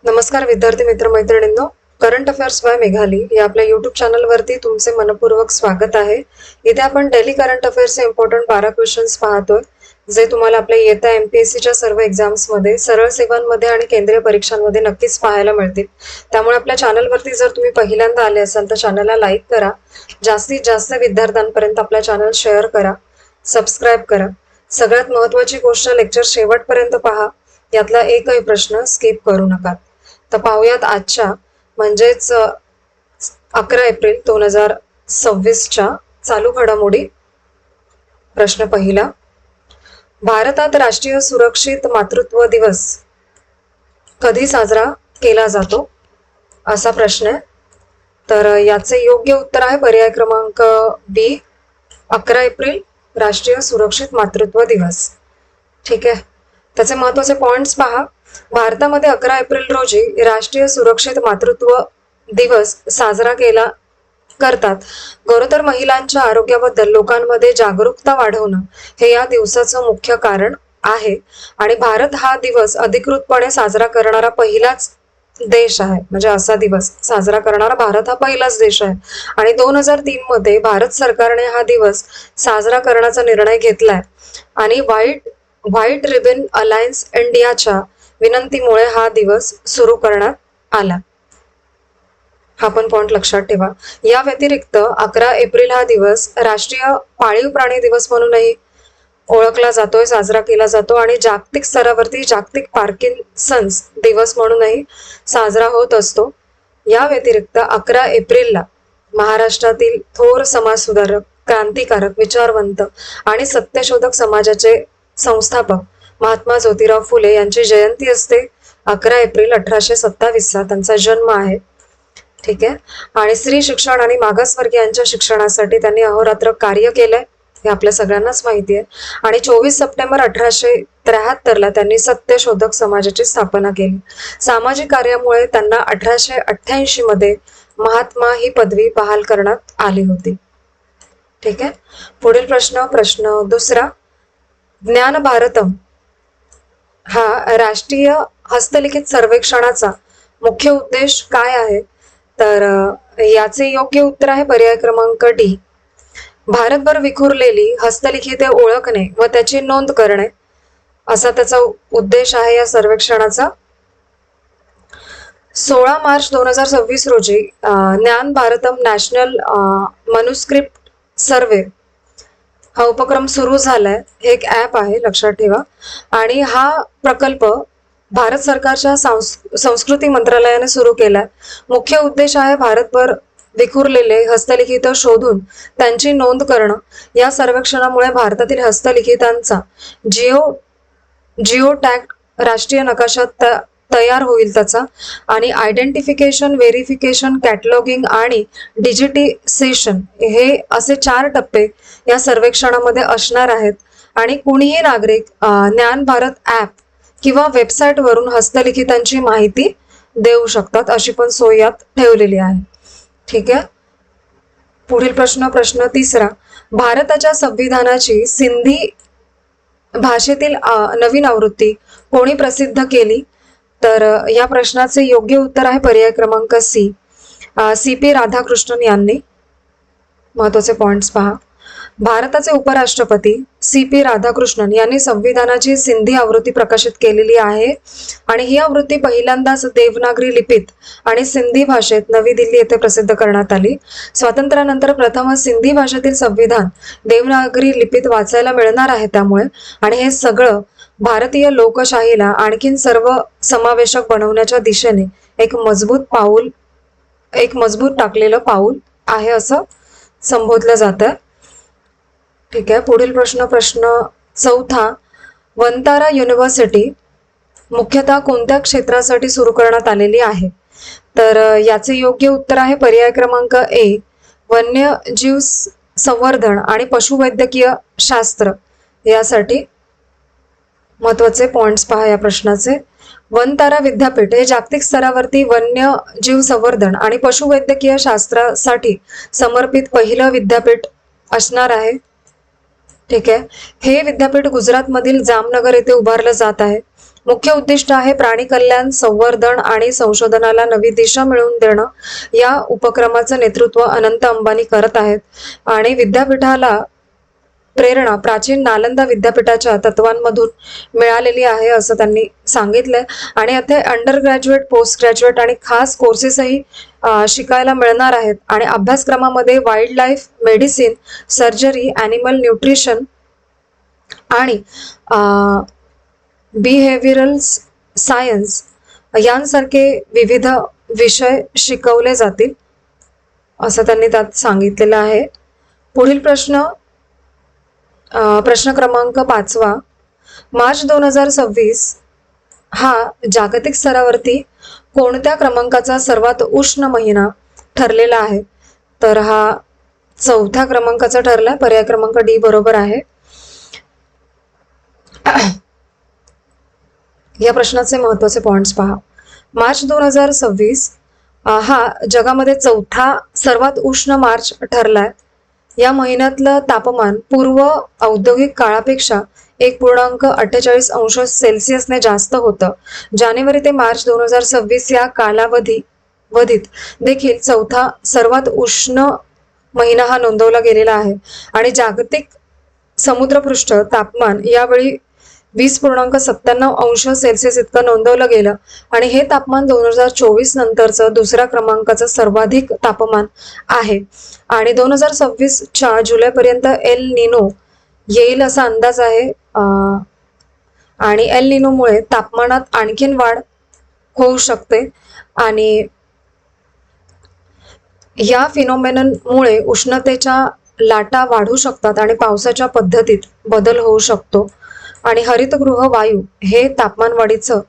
नमस्कार विद्यार्थी मित्र मैत्रिणींनो, करंट अफेअर्स बाय मेघाली या आपल्या युट्यूब चॅनलवरती तुमचे मनपूर्वक स्वागत आहे. इथे आपण डेली करंट अफेअर्सचे इम्पॉर्टंट 12 क्वेश्चन्स पाहतोय, जे तुम्हाला आपल्या येत्या एमपीएससीच्या सर्व एक्झाम्समध्ये, सरळ सेवांमध्ये आणि केंद्रीय परीक्षांमध्ये नक्कीच पाहायला मिळतील. त्यामुळे आपल्या चॅनलवरती जर तुम्ही पहिल्यांदा आले असाल तर चॅनलला लाईक करा, जास्तीत जास्त विद्यार्थ्यांपर्यंत आपल्या चॅनल शेअर करा, सबस्क्राईब करा. सगळ्यात महत्त्वाची गोष्ट, लेक्चर शेवटपर्यंत पहा, यातला एकही प्रश्न स्किप करू नका. तर पाहूयात आजच्या म्हणजेच 11 एप्रिल 2026च्या चालू घडामोडी. प्रश्न पहिला, भारतात राष्ट्रीय सुरक्षित मातृत्व दिवस कधी साजरा केला जातो, असा प्रश्न आहे. तर याचे योग्य उत्तर आहे पर्याय क्रमांक बी, 11 एप्रिल राष्ट्रीय सुरक्षित मातृत्व दिवस. ठीक आहे, त्याचे महत्वाचे पॉइंट्स पहा. भारतामध्ये 11 एप्रिल रोजी राष्ट्रीय सुरक्षित मातृत्व दिवस साजरा केला करतात. गरोदर महिलांच्या आरोग्याबद्दल लोकांमध्ये जागरूकता वाढवणं हे या दिवसाचं मुख्य कारण आहे. आणि भारत हा दिवस अधिकृतपणे साजरा करणारा पहिलाच देश आहे. म्हणजे असा दिवस साजरा करणारा भारत हा पहिलाच देश आहे. आणि 2003 मध्ये भारत सरकारने हा दिवस साजरा करण्याचा निर्णय घेतलाय. आणि व्हाईट रिबन अलायन्स इंडियाच्या विनंतीमुळे हा दिवस सुरू करण्यात आला. हा पण पॉइंट लक्षात ठेवा. या व्यतिरिक्त 11 एप्रिल हा दिवस राष्ट्रीय पाळीव प्राणी दिवस म्हणूनही ओळखला जातोय, साजरा केला जातो. आणि जागतिक स्तरावरती जागतिक पार्किन्सन्स दिवस म्हणूनही साजरा होत असतो. या व्यतिरिक्त 11 एप्रिलला महाराष्ट्रातील थोर समाजसुधारक, क्रांतिकारक, विचारवंत आणि सत्यशोधक समाजाचे संस्थापक महात्मा ज्योतिराव फुले यांची जयंती असते. 11 एप्रिल 1827 त्यांचा जन्म आहे. ठीक आहे, आणि स्त्री शिक्षण आणि मागासवर्गीयांच्या शिक्षणासाठी त्यांनी अहोरात्र कार्य केलंय, हे आपल्या सगळ्यांनाच माहिती आहे. आणि 24 सप्टेंबर 1873ला त्यांनी सत्यशोधक समाजाची स्थापना केली. सामाजिक कार्यामुळे त्यांना 1888 मध्ये महात्मा ही पदवी बहाल करण्यात आली होती. ठीक आहे, पुढील प्रश्न दुसरा, ज्ञान भारतम हा राष्ट्रीय हस्तलिखित सर्वेक्षणाचा मुख्य उद्देश काय आहे? तर याचे योग्य उत्तर आहे पर्याय क्रमांक डी, भारतभर विखुरलेली हस्तलिखिते ओळखणे व त्याची नोंद करणे, असा त्याचा उद्देश आहे या सर्वेक्षणाचा. 16 मार्च 2026 रोजी ज्ञान भारतम नॅशनल मॅन्युस्क्रिप्ट सर्वे हा उपक्रम सुरू झालाय. हे एक ॲप आहे, लक्षात ठेवा. आणि हा प्रकल्प भारत सरकारच्या संस्कृती मंत्रालयाने सुरू केलाय. मुख्य उद्देश आहे भारतभर विखुरलेले हस्तलिखित शोधून त्यांची नोंद करणं. या सर्वेक्षणामुळे भारतातील हस्तलिखितांचा जिओ टॅग राष्ट्रीय नकाशा तयार होईल त्याचा. आणि आयडेंटिफिकेशन, व्हेरिफिकेशन, कॅटलॉगिंग आणि डिजिटिसेशन हे असे 4 टप्पे या सर्वेक्षणामध्ये असणार आहेत. आणि कुणीही नागरिक ज्ञान भारत ॲप किंवा वेबसाईटवरून हस्तलिखितांची माहिती देऊ शकतात, अशी पण सोय यात ठेवलेली आहे. ठीक आहे, पुढील प्रश्न तिसरा, भारताच्या संविधानाची सिंधी भाषेतील नवीन आवृत्ती कोणी प्रसिद्ध केली? तर या प्रश्नाचे योग्य उत्तर आहे पर्याय क्रमांक सी, CP राधाकृष्णन यांनी. महत्वाचे पॉइंट्स पहा. भारताचे उपराष्ट्रपती CP राधाकृष्णन यांनी संविधानाची सिंधी आवृत्ती प्रकाशित केलेली आहे. आणि ही आवृत्ती पहिल्यांदाच देवनागरी लिपीत आणि सिंधी भाषेत नवी दिल्ली येथे प्रसिद्ध करण्यात आली. स्वातंत्र्यानंतर प्रथमच सिंधी भाषेतील संविधान देवनागरी लिपीत वाचायला मिळणार आहे त्यामुळे. आणि हे सगळं भारतीय लोकशाहीला आणखीन सर्व समावेशक बनवण्याच्या दिशेने एक मजबूत टाकलेलं पाऊल आहे असं संबोधलं जातं. ठीक आहे, पुढील प्रश्न चौथा, वंतारा युनिव्हर्सिटी मुख्यतः कोणत्या क्षेत्रासाठी सुरू करण्यात आलेली आहे? तर याचे योग्य उत्तर आहे पर्याय क्रमांक ए, वन्यजीव संवर्धन आणि पशुवैद्यकीय शास्त्र यासाठी. महत्वाचे पॉइंट्स पहा या प्रश्नाचे. वनतारा विद्यापीठ हे जागतिक स्तरावरती वन्य जीव संवर्धन आणि पशुवैद्यकीय शास्त्रासाठी समर्पित पहिलं विद्यापीठ असणार आहे. ठीक आहे, हे विद्यापीठ गुजरातमधील जामनगर येथे उभारलं जात आहे. मुख्य उद्दिष्ट आहे प्राणी कल्याण, संवर्धन आणि संशोधनाला नवी दिशा मिळवून देणं. या उपक्रमाचं नेतृत्व अनंत अंबानी करत आहेत आणि विद्यापीठाला प्रेरणा प्राचीन नालंदा विद्यापीठाच्या तत्वांमधून मिळालेली आहे असं त्यांनी सांगितलंय. आणि येथे अंडर ग्रॅज्युएट, पोस्ट ग्रॅज्युएट आणि खास कोर्सेसही शिकायला मिळणार आहेत. आणि अभ्यासक्रमामध्ये wild life medicine, surgery, animal nutrition आणि बिहेव्हिरल सायन्स यांसारखे विविध विषय शिकवले जातील असं त्यांनी त्यात सांगितलेलं आहे. पुढील प्रश्न क्रमांक 5. मार्च 2026 हा जागतिक स्तरावरती कोणत्या क्रमांकाचा सर्वात उष्ण महिना ठरलेला आहे? तर हा 4थ्या क्रमांकाचा ठरलाय. पर्याय क्रमांक डी बरोबर आहे. या प्रश्नाचे महत्वाचे पॉइंट्स पहा. मार्च 2026 हा जगामध्ये 4था सर्वात उष्ण मार्च ठरलाय. या महिन्यातलं तापमान पूर्व औद्योगिक काळापेक्षा 1.48 अंश सेल्सिअसने जास्त होतं. जानेवारी ते मार्च 2026 या कालावधीत देखील 4था सर्वात उष्ण महिना हा नोंदवला गेलेला आहे. आणि जागतिक समुद्रपृष्ठ तापमान यावेळी 20.97 अंश सेल्सिअस इतकं नोंदवलं गेलं. आणि हे तापमान 2024 नंतरचं दुसऱ्या क्रमांकाचं सर्वाधिक तापमान आहे. आणि 2026च्या जुलैपर्यंत एल निनो येईल असा अंदाज आहे. आणि एल निनोमुळे तापमानात आणखीन वाढ होऊ शकते. आणि या फिनोमेननमुळे उष्णतेच्या लाटा वाढू शकतात आणि पावसाच्या पद्धतीत बदल होऊ शकतो. आणि हरितगृह वायू हे तापमान वाढीचं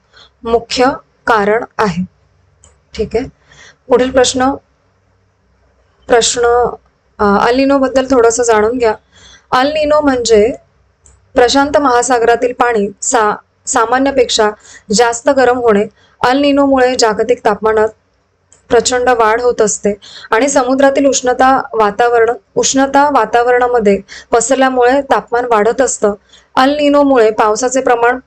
मुख्य कारण आहे. ठीक आहे. पुढील प्रश्न अल निनो बद्दल थोडंसं जाणून घ्या. अल निनो म्हणजे प्रशांत महासागरातील पाणी सामान्यपेक्षा जास्त गरम होणे. अल निनोमुळे जागतिक तापमानात प्रचंड वाढ होत असते आणि समुद्रातील उष्णता वातावरणामध्ये पसरल्यामुळे तापमान वाढत असतं. अल निनोमुळे पावसाचे प्रमाण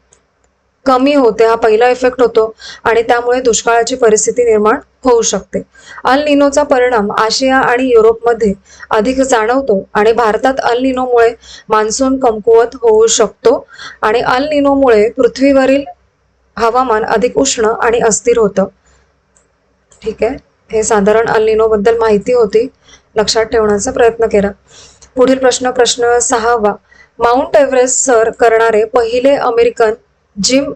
कमी होते, हा पहिला इफेक्ट होतो आणि त्यामुळे दुष्काळाची परिस्थिती निर्माण होऊ शकते. अल निनोचा परिणाम आशिया आणि युरोपमध्ये अधिक जाणवतो आणि भारतात अल निनोमुळे मान्सून कमकुवत होऊ शकतो. आणि अल निनोमुळे पृथ्वीवरील हवामान अधिक उष्ण आणि अस्थिर होतं. ठीक आहे. हे साधारण अल निनो बद्दल माहिती होती, लक्षात ठेवण्याचा प्रयत्न केला. पुढील प्रश्न 6. माउंट एव्हरेस्ट सर करणारे पहिले अमेरिकन जिम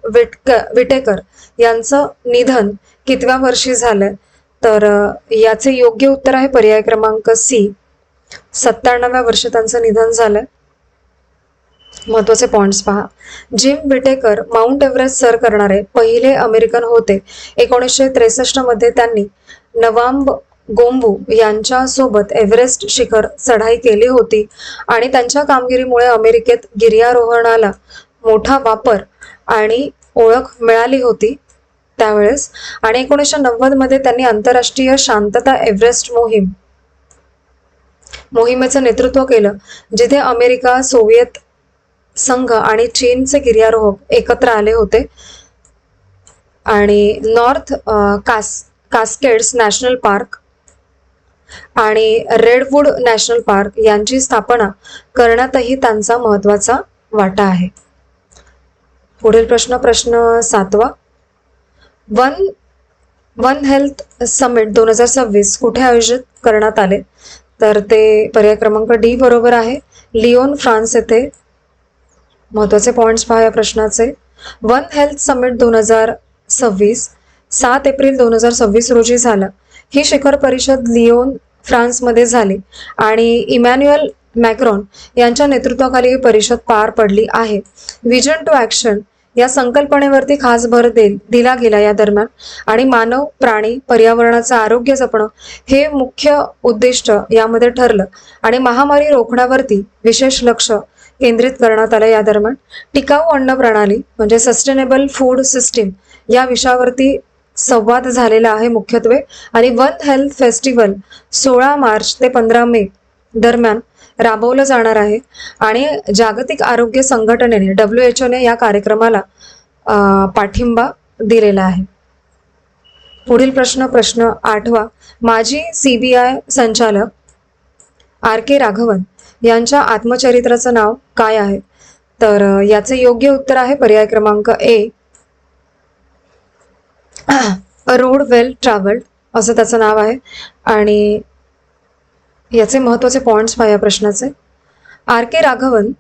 विटेकर यांचं निधन कितव्या वर्षी झालंय? तर याचे योग्य उत्तर आहे पर्याय क्रमांक सी. 97व्या वर्षी त्यांचं निधन झालंय. महत्वाचे पॉइंट्स पहा. जिम विटेकर माउंट एव्हरेस्ट सर करणारे पहिले अमेरिकन होते. 1963 मध्ये त्यांनी नवाब गोम्बू यांच्या सोबत एव्हरेस्ट शिखर चढाई केली होती आणि त्यांच्या कामगिरीमुळे अमेरिकेत गिर्यारोहणाला मोठा वापर आणि ओळख मिळाली होती त्यावेळेस. आणि 1990 मध्ये त्यांनी आंतरराष्ट्रीय शांतता एव्हरेस्ट मोहिमेचं नेतृत्व केलं, जिथे अमेरिका, सोव्हिएत संघ आणि चीनचे गिर्यारोहक एकत्र आले होते. आणि नॉर्थ कास्केड्स नॅशनल पार्क आणि रेडवूड नॅशनल पार्क यांची स्थापना करण्यातही त्यांचा महत्वाचा वाटा आहे. पुढील प्रश्न 7. वन हेल्थ समिट 2026 कुठे आयोजित करण्यात आले? तर ते पर्याय क्रमांक डी बरोबर आहे. लिओन, फ्रान्स येथे. महत्वाचे पॉइंट्स पहा या प्रश्नाचे. वन हेल्थ समिट 2026 7 एप्रिल 2026 रोजी झालं. ही शिखर परिषद लिओन, फ्रान्समध्ये झाली आणि इमॅन्युएल मॅक्रॉन यांच्या नेतृत्वाखाली ही परिषद पार पडली आहे. विजन टू ॲक्शन या संकल्पनेवरती खास भर दिला गेला या दरम्यान. आणि मानव, प्राणी, पर्यावरणाचं आरोग्य जपणं हे मुख्य उद्दिष्ट यामध्ये ठरलं आणि महामारी रोखण्यावरती विशेष लक्ष केंद्रित करण्यात आलं या दरम्यान. टिकाऊ अन्न प्रणाली म्हणजे सस्टेनेबल फूड सिस्टीम या विषयावरती संवाद झालेला आहे मुख्यत्वे. आणि वन हेल्थ फेस्टिवल 16 मार्च ते 15 मे दरम्यान राबवलं जाणार आहे. आणि जागतिक आरोग्य संघटनेने WHO ने या कार्यक्रमाला पाठिंबा दिलेला आहे. पुढील प्रश्न 8वा. माजी CBI संचालक RK राघवन यांच्या आत्मचरित्राचं नाव काय आहे? तर याचे योग्य उत्तर आहे पर्याय क्रमांक A, रोड वेल ट्रॅव्हल्ड असं त्याचं नाव आहे. आणि याचे महत्त्वाचे पॉइंट्स पहा या प्रश्नाचे. RK राघवन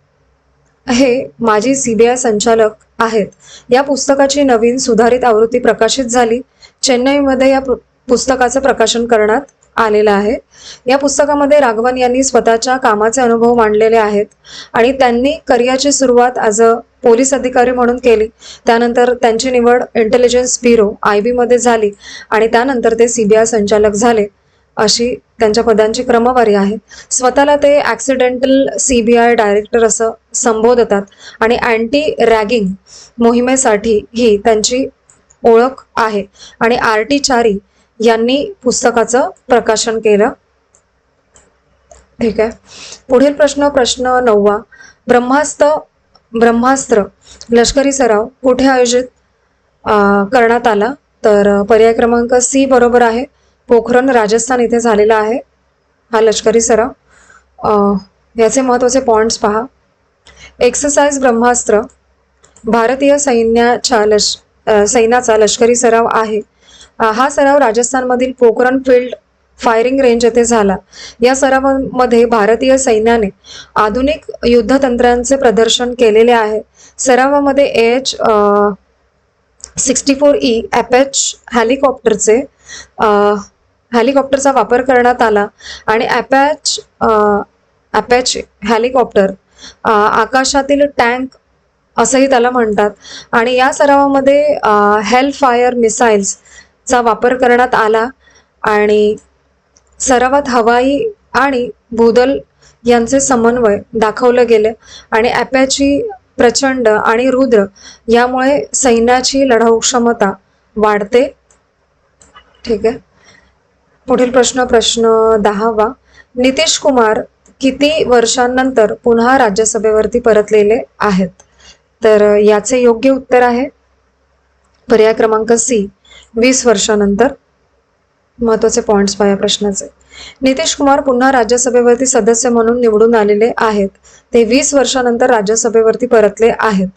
हे माजी CBI संचालक आहेत. या पुस्तकाची नवीन सुधारित आवृत्ती प्रकाशित झाली. चेन्नईमध्ये या पुस्तकाचं प्रकाशन करण्यात आलेलं आहे. या पुस्तकामध्ये राघवन यांनी स्वतःच्या कामाचे अनुभव मांडलेले आहेत आणि त्यांनी करिअरची सुरुवात ॲज अ पोलीस अधिकारी म्हणून केली. त्यानंतर त्यांची निवड इंटेलिजन्स ब्युरो IB मध्ये झाली आणि त्यानंतर ते CBI संचालक झाले. अशी त्यांच्या पदांची क्रमवारी आहे. स्वतःला ते ॲक्सिडेंटल CBI डायरेक्टर असं संबोधतात आणि अँटी रॅगिंग मोहिमेसाठी ही त्यांची ओळख आहे. आणि RT चारी यांनी पुस्तकाचं प्रकाशन केलं. ठीक आहे. पुढील प्रश्न 9वा. ब्रह्मास्त्र लष्करी सराव कुठे आयोजित करण्यात आला? तर पर्याय क्रमांक C बरोबर आहे. पोखरण राजस्थान इथे झालेला आहे हा लष्करी सराव. याचे महत्त्वाचे पॉइंट्स पहा. एक्सरसाइज ब्रह्मास्त्र भारतीय सैन्याचा लष्करी सराव आहे. हा सराव राजस्थानमधील पोखरण फील्ड फायरिंग रेंज येथे झाला. या सरावामध्ये भारतीय सैन्याने आधुनिक युद्धतंत्रांचे प्रदर्शन केलेले आहे. सरावामध्ये AH-64E अपॅच हेलिकॉप्टरचा वापर करण्यात आला आणि अपॅच हेलिकॉप्टर आकाशातील टँक असंही त्याला म्हणतात. आणि या सरावामध्ये हेल फायर मिसाईल्सचा वापर करण्यात आला आणि सरावात हवाई आणि भूदल यांचे समन्वय दाखवले गेले आणि अपॅची प्रचंड आणि रुद्र यामुळे सैन्याची लढाऊ क्षमता वाढते. ठीक आहे. पुढील प्रश्न 10वा. नितीश कुमार किती वर्षांनंतर पुन्हा राज्यसभेवरती परतलेले आहेत? तर याचे योग्य उत्तर आहे पर्याय क्रमांक C, 20 वर्षांनंतर. महत्त्वाचे पॉइंट्स पहा या प्रश्नाचे. नितीश कुमार पुन्हा राज्यसभेवरती सदस्य म्हणून निवडून आलेले आहेत. ते 20 वर्षांनंतर राज्यसभेवरती परतले आहेत.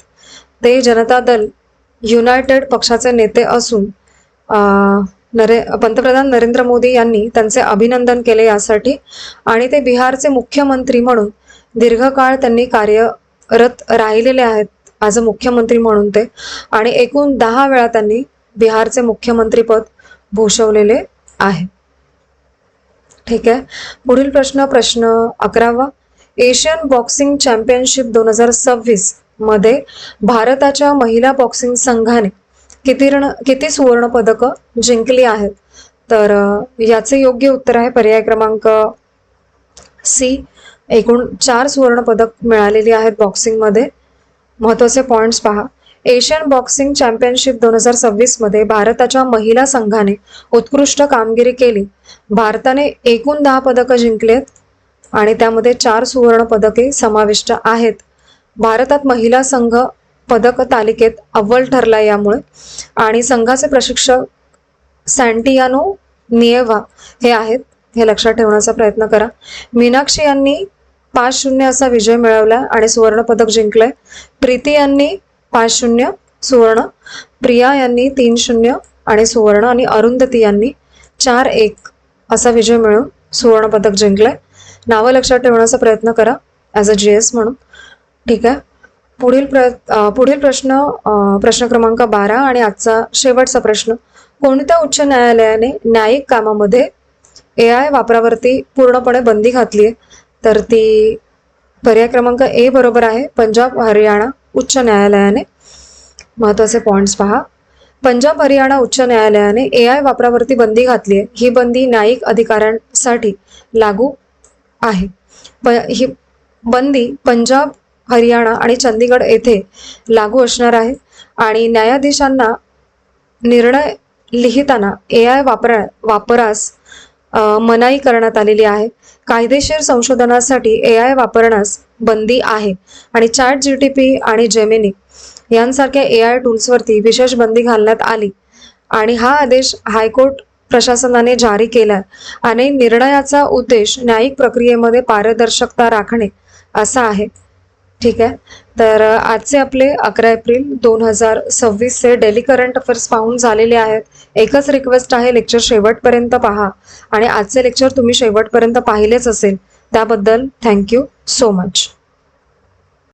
ते जनता दल युनायटेड पक्षाचे नेते असून पंतप्रधान नरेंद्र मोदी यांनी त्यांचे अभिनंदन केले यासाठी. आणि ते बिहारचे मुख्यमंत्री म्हणून दीर्घकाळ त्यांनी कार्यरत राहिलेले आहेत ॲज अ मुख्यमंत्री म्हणून ते. आणि एकूण 10 वेळा त्यांनी बिहारचे मुख्यमंत्रीपद भूषवलेले आहे. ठीक आहे. पुढील प्रश्न 11वा. एशियन बॉक्सिंग चॅम्पियनशिप 2026 मध्ये भारताच्या महिला बॉक्सिंग संघाने किती सुवर्ण पदकं जिंकली आहेत? तर याचे योग्य उत्तर आहे पर्याय क्रमांक C, एकूण 4 सुवर्ण पदक मिळालेली आहेत बॉक्सिंगमध्ये. महत्त्वाचे पॉइंट्स पहा. एशियन बॉक्सिंग चॅम्पियनशिप 2026 मध्ये भारताच्या महिला संघाने उत्कृष्ट कामगिरी केली. भारताने एकूण 10 पदकं जिंकलेत आणि त्यामध्ये 4 सुवर्ण पदके समाविष्ट आहेत. भारतात महिला संघ पदक तालिकेत अव्वल ठरला यामुळे. आणि संघाचे प्रशिक्षक सँटियानो निएव्हा हे आहेत, हे लक्षात ठेवण्याचा प्रयत्न करा. मीनाक्षी यांनी 5-0 असा विजय मिळवला आणि सुवर्ण पदक जिंकलंय. प्रीती यांनी 5-0 सुवर्ण, प्रिया यांनी 3-0 आणि सुवर्ण, आणि अरुंधती यांनी 4-1 असा विजय मिळवून सुवर्ण पदक जिंकलंय. नावं लक्षात ठेवण्याचा प्रयत्न करा ॲज अ GS म्हणून. ठीक आहे. पुढील प्रश्न क्रमांक 12 आणि आजचा शेवटचा प्रश्न. कोणत्या उच्च न्यायालयाने न्यायिक कामामध्ये AI वापरावरती पूर्णपणे बंदी घातली आहे? तर ती पर्याय क्रमांक A बरोबर आहे. पंजाब हरियाणा उच्च न्यायालयाने. महत्त्वाचे पॉइंट्स पहा. पंजाब हरियाणा उच्च न्यायालयाने AI वापरावरती बंदी घातली आहे. ही बंदी न्यायिक अधिकाऱ्यांसाठी लागू आहे. ही बंदी पंजाब, हरियाणा आणि चंदीगड येथे लागू असणार आहे. आणि न्यायाधीशांना निर्णय लिहिताना AI वापरास मनाई करण्यात आलेली आहे. कायदेशीर संशोधनासाठी AI वापरण्यास बंदी आहे. आणि ChatGPT आणि जेमिनी यांसारख्या AI टूल्सवरती विशेष बंदी घालण्यात आली आणि हा आदेश हायकोर्ट प्रशासनाने जारी केलाय आणि निर्णयाचा उद्देश न्यायिक प्रक्रियेमध्ये पारदर्शकता राखणे असा आहे. ठीक आहे, तर आजचे आपले 11 एप्रिल 2026चे डेली करंट अफेअर्स पाहून झालेले आहेत. एकच रिक्वेस्ट आहे, लेक्चर शेवटपर्यंत पहा आणि आजचे लेक्चर तुम्ही शेवटपर्यंत पाहिलेच असेल त्याबद्दल थँक्यू सो मच.